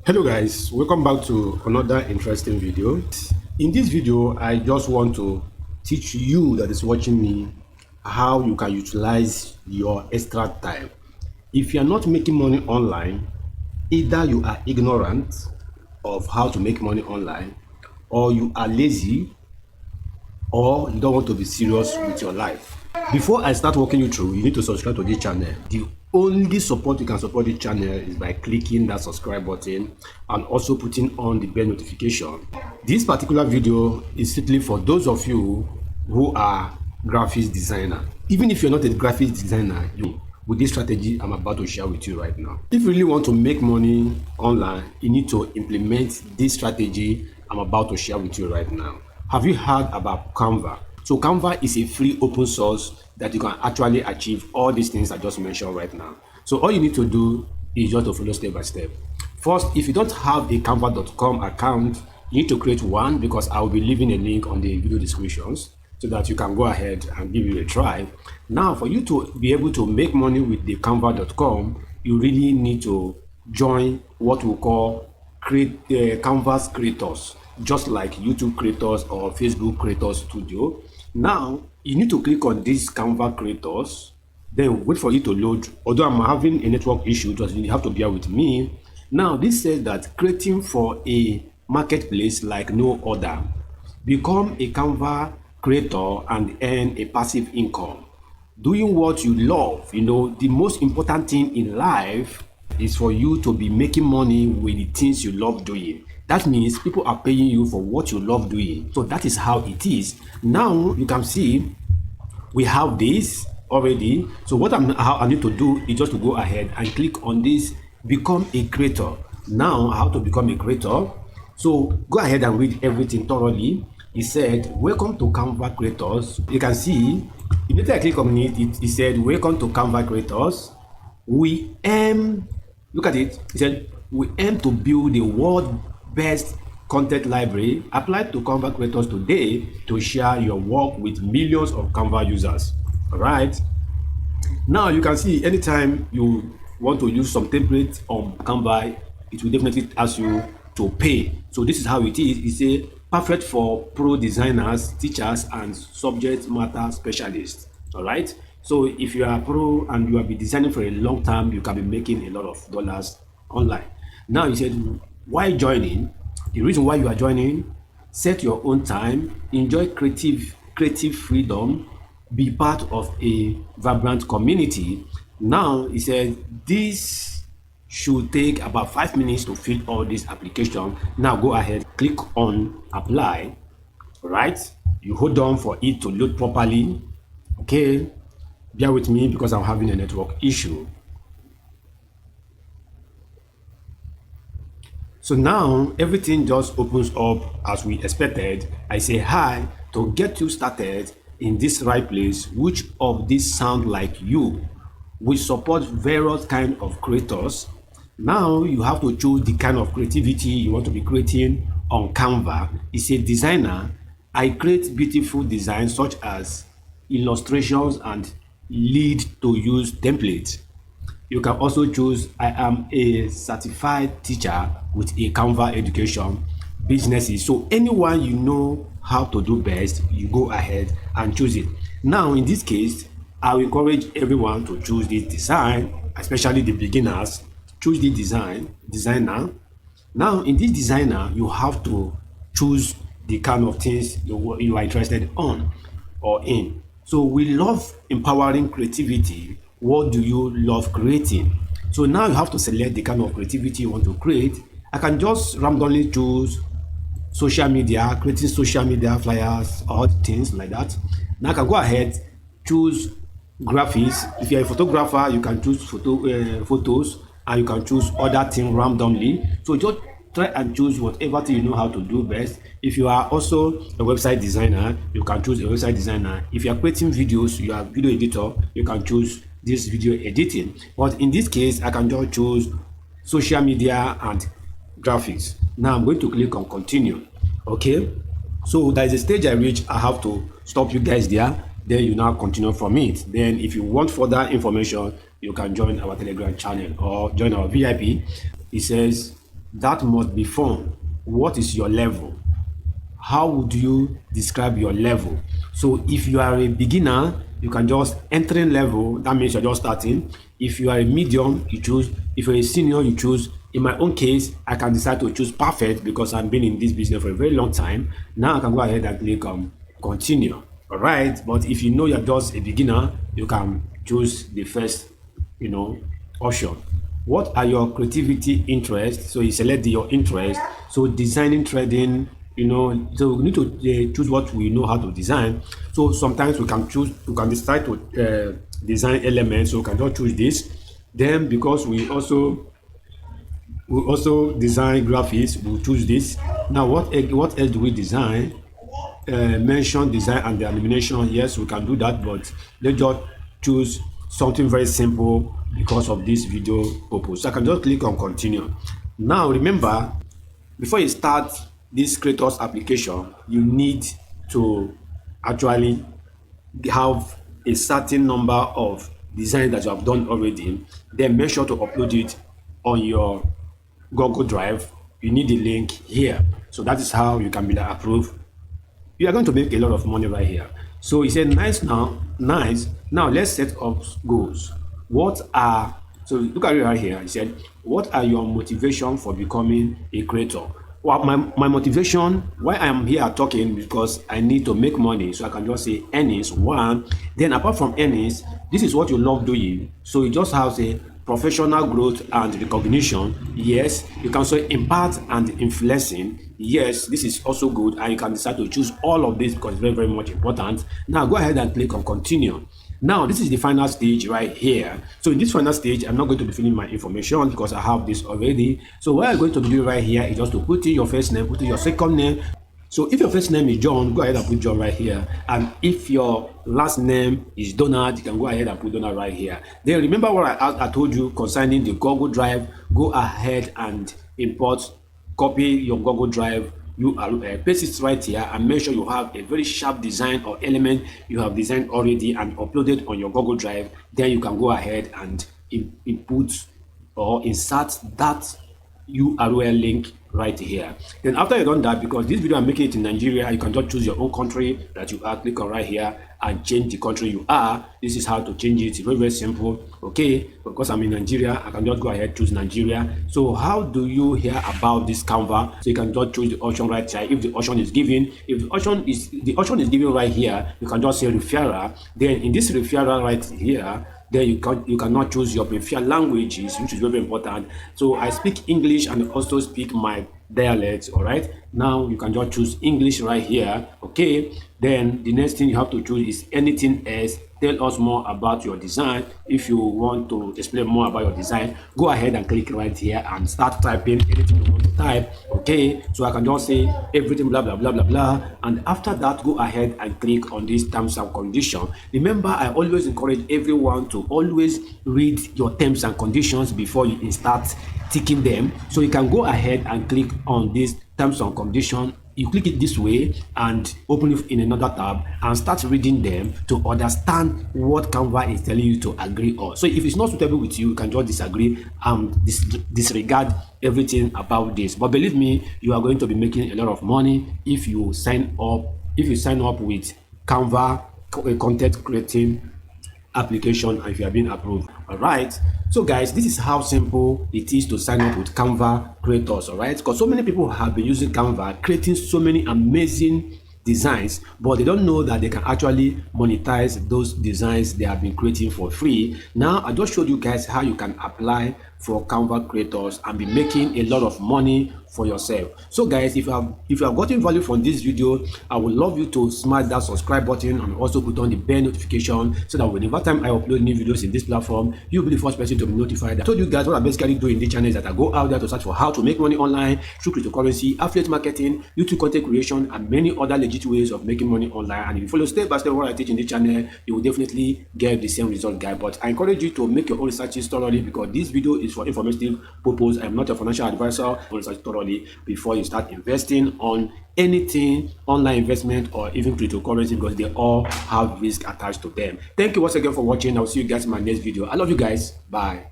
Hello guys, welcome back to another interesting video. In this video, I just want to teach you that is watching me how you can utilize your extra time. If you are not making money online, either you are ignorant of how to make money online, or you are lazy, or you don't want to be serious with your life. Before I start walking you through, you need to subscribe to this channel. The only support you can support this channel is by clicking that subscribe button and also putting on the bell notification. This particular video is strictly for those of you who are graphics designer. Even if you're not a graphics designer, with this strategy I'm about to share with you right now. If you really want to make money online, you need to implement this strategy I'm about to share with you right now. Have you heard about Canva? So Canva is a free open source that you can actually achieve all these things I just mentioned right now. So all you need to do is just to follow step by step. First, if you don't have a canva.com account, you need to create one because I will be leaving a link on the video descriptions so that you can go ahead and give it a try. Now, for you to be able to make money with the canva.com, you really need to join what we call Canvas creators, just like YouTube creators or Facebook creators studio. Now you need to click on this Canva creators, then wait for it to load. Although I'm having a network issue, just you have to bear with me. Now this says that creating for a marketplace like no other. Become a Canva creator and earn a passive income doing what you love. The most important thing in life is for you to be making money with the things you love doing. That means people are paying you for what you love doing. So that is how it is. Now you can see we have this already. So how I need to do is just to go ahead and click on this become a creator. Now how to become a creator. So go ahead and read everything thoroughly. It said welcome to Canva creators. You can see immediately I click on it said welcome to Canva creators. We aim, look at it, it said we aim to build the world best content library. Apply to Canva creators today to share your work with millions of Canva users. All right, now you can see anytime you want to use some template on Canva, it will definitely ask you to pay. So this is how it is. It's a perfect for pro designers, teachers, and subject matter specialists. All right, so if you are a pro and you have been designing for a long time, you can be making a lot of dollars online. Now you said why joining? The reason why you are joining: set your own time, enjoy creative freedom, be part of a vibrant community. Now he said this should take about 5 minutes to fill all this application. Now go ahead, click on apply. Right, you hold on for it to load properly. Okay, bear with me because I'm having a network issue. So now everything just opens up as we expected. I say hi to get you started in this right place. Which of these sound like you? We support various kind of creators. Now you have to choose the kind of creativity you want to be creating on Canva. It's a designer. I create beautiful designs such as illustrations and lead to use templates. You can also choose I am a certified teacher with a Canva education businesses. So anyone you know how to do best, you go ahead and choose it. Now in this case, I will encourage everyone to choose this design, especially the beginners. Choose the designer. Now in this designer, you have to choose the kind of things you are interested on or in. So we love empowering creativity. What do you love creating? So now you have to select the kind of creativity you want to create. I can just randomly choose social media, creating social media flyers, or things like that. Now I can go ahead, choose graphics. If you're a photographer, you can choose photos, and you can choose other things randomly. So just try and choose whatever thing you know how to do best. If you are also a website designer, you can choose a website designer. If you are creating videos, you are a video editor, you can choose this video editing. But in this case, I can just choose social media and graphics. Now I'm going to click on continue. Okay, so there is a stage I reach. I have to stop you guys there. Then you now continue from it. Then if you want further information, you can join our Telegram channel or join our VIP. It says that must be fun. What is your level? How would you describe your level? So if you are a beginner, you can just entering level, that means you're just starting. If you are a medium, you choose. If you're a senior, you choose. In my own case, I can decide to choose perfect because I've been in this business for a very long time. Now I can go ahead and click continue. All right. But if you know you're just a beginner, you can choose the first, option. What are your creativity interests? So you select your interest. So designing, trading, so we need to choose what we know how to design. So sometimes we can decide to design elements. So we can just choose this. Then because we also design graphics, we'll choose this. Now what else do we design? Mention design and the animation. Yes, we can do that, but let's just choose something very simple because of this video purpose. So I can just click on continue. Now remember, before you start this creators application, you need to actually have a certain number of designs that you have done already. Then make sure to upload it on your Google Drive. You need the link here. So that is how you can be approved. You are going to make a lot of money right here. So he said, nice now, nice. Now let's set up goals. So look at it right here. He said, what are your motivation for becoming a creator? Well, my motivation, why I am here talking, because I need to make money. So I can just say earnings, one. Then apart from earnings, this is what you love doing. So you just have a professional growth and recognition. Yes, you can say impact and influencing. Yes, this is also good, and you can decide to choose all of this because it's very, very much important. Now go ahead and click on continue. Now this is the final stage right here. So in this final stage, I'm not going to be filling my information because I have this already. So what I'm going to do right here is just to put in your first name, put in your second name. So if your first name is John, go ahead and put John right here. And if your last name is Donald, you can go ahead and put Donald right here. Then remember what I told you concerning the Google Drive. Go ahead and import, copy your Google Drive URL, paste it right here, and make sure you have a very sharp design or element you have designed already and uploaded on your Google Drive. Then you can go ahead and input or insert that URL link right here. Then after you've done that, because this video I'm making it in Nigeria, you can just choose your own country that you are, click on right here and change the country you are. This is how to change it. It's very, very simple. Okay, because I'm in Nigeria, I can just go ahead, choose Nigeria. So how do you hear about this Canva? So you can just choose the option right here. If the option is given, if the option is given right here, you can just say referral. Then in this referral right here, then you cannot choose your preferred languages, which is very, very important. So I speak English and also speak my dialect. All right, now you can just choose English right here. Okay, then the next thing you have to choose is anything else. Tell us more about your design. If you want to explain more about your design, go ahead and click right here and start typing anything you want to type. Okay, so I can just say everything blah blah blah blah blah, and after that go ahead and click on this terms and condition. Remember, I always encourage everyone to always read your terms and conditions before you start ticking them. So you can go ahead and click on this terms and condition. You click it this way and open it in another tab and start reading them to understand what Canva is telling you to agree on. So if it's not suitable with you, you can just disagree and disregard everything about this. But believe me, you are going to be making a lot of money if you sign up. If you sign up with Canva content creating application and if you have been approved. All right, so guys, this is how simple it is to sign up with Canva Creators. All right, because so many people have been using Canva, creating so many amazing designs, but they don't know that they can actually monetize those designs they have been creating for free. Now I just showed you guys how you can apply for Canva Creators and be making a lot of money for yourself. So guys, if you have gotten value from this video, I would love you to smash that subscribe button and also put on the bell notification so that whenever time I upload new videos in this platform, you'll be the first person to be notified. I told you guys what I basically do in this channel is that I go out there to search for how to make money online through cryptocurrency, affiliate marketing, YouTube content creation, and many other legit ways of making money online. And if you follow step by step what I teach in this channel, you will definitely get the same result, guys. But I encourage you to make your own researches thoroughly because this video is for informative purpose. I am not a financial advisor. Research thoroughly before you start investing on anything, online investment or even cryptocurrency, because they all have risk attached to them. Thank you once again for watching. I'll see you guys in my next video. I love you guys. Bye.